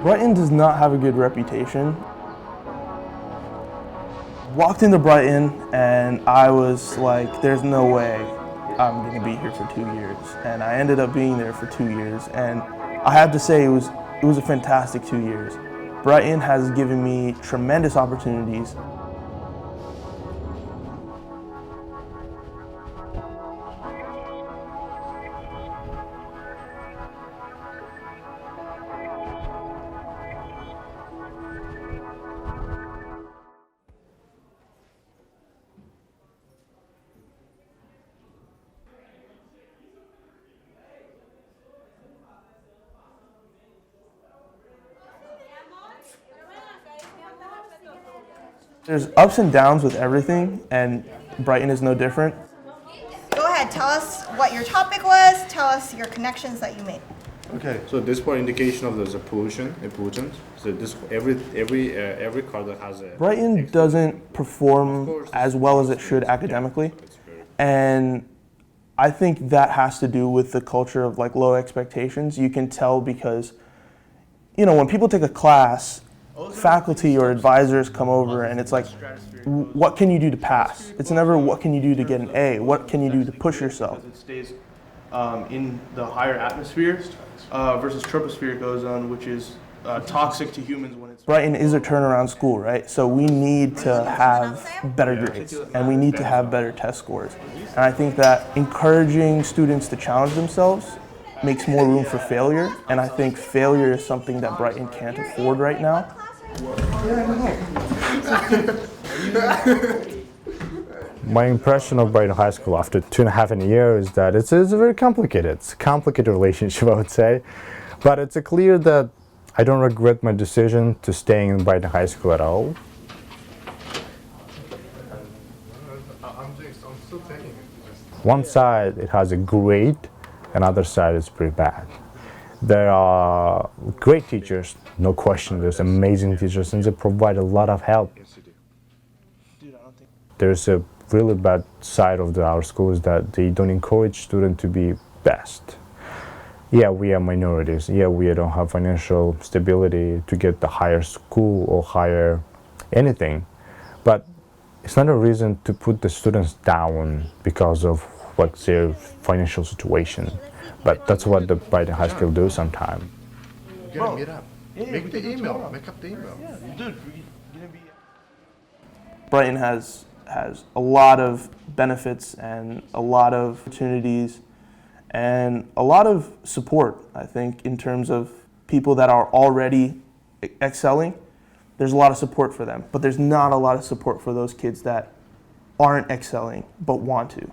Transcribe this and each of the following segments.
Brighton does not have a good reputation. Walked into Brighton and I was like, there's no way I'm going to be here for 2 years. And I ended up being there for 2 years, and I have to say it was a fantastic 2 years. Brighton has given me tremendous opportunities. There's ups and downs with everything, and Brighton is no different. Go ahead, tell us what your topic was, tell us your connections that you made. Okay, so this part indication of the pollution. So this every car that has a Brighton doesn't perform as well as it should academically, and I think that has to do with the culture of like low expectations. You can tell because, you know, when people take a class, faculty or advisors come over and it's like, what can you do to pass? It's never what can you do to get an A, what can you do to push yourself? It stays in the higher atmosphere versus tropospheric ozone, which is toxic to humans when it's... Brighton is a turnaround school, right? So we need to have better grades and we need to have better test scores. And I think that encouraging students to challenge themselves makes more room for failure, and I think failure is something that Brighton can't afford right now. My impression of Brighton High School after 2.5 years is that it's a very complicated. It's a complicated relationship, I would say. But it's clear that I don't regret my decision to staying in Brighton High School at all. One side, it has a great, another side is pretty bad. There are great teachers, no question. There's amazing teachers and they provide a lot of help. There's a really bad side of our school is that they don't encourage students to be best. Yeah, we are minorities. Yeah, we don't have financial stability to get the higher school or higher anything. But it's not a reason to put the students down because of what's their financial situation. But that's what the Brighton High School do sometimes. You gotta meet up. Make the email. Make up the email. Dude, Brighton has a lot of benefits and a lot of opportunities and a lot of support, I think, in terms of people that are already excelling. There's a lot of support for them, but there's not a lot of support for those kids that aren't excelling but want to.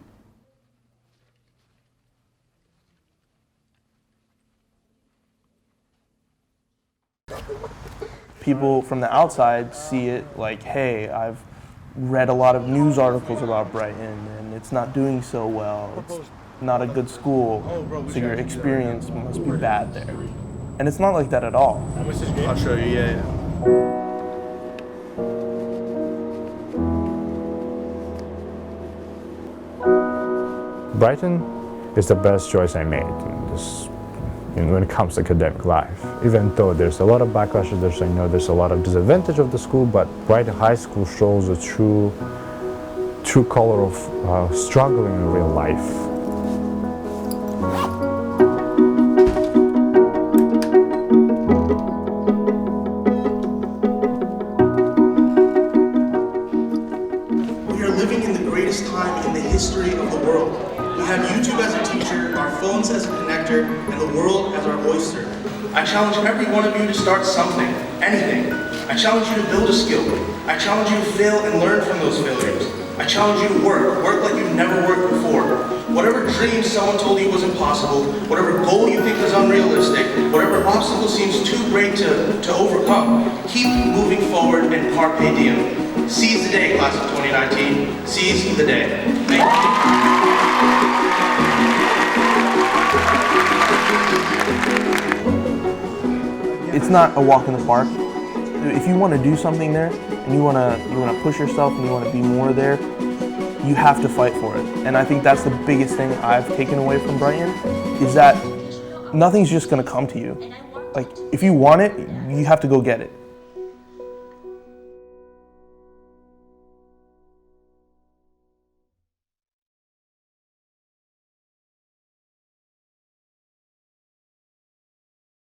People from the outside see it like, hey, I've read a lot of news articles about Brighton and it's not doing so well. It's not a good school, so your experience must be bad there. And it's not like that at all. I'll show you, yeah. Brighton is the best choice I made when it comes to academic life. Even though there's a lot of backlash, I know there's a lot of disadvantage of the school, but Brighton High School shows a true color of struggling in real life. We are living in the greatest time in the history of the world. We have YouTube as a teacher, our phones as a connector, and the world as our oyster. I challenge every one of you to start something, anything. I challenge you to build a skill. I challenge you to fail and learn from those failures. I challenge you to work like you've never worked before. Whatever dream someone told you was impossible, whatever goal you think is unrealistic, whatever obstacle seems too great to overcome, keep moving forward and carpe diem. Seize the day, class of 2019. Seize the day. Thank you. It's not a walk in the park. If you want to do something there and you want to push yourself and you want to be more there, you have to fight for it. And I think that's the biggest thing I've taken away from Brighton, is that nothing's just going to come to you. like if you want it, you have to go get it.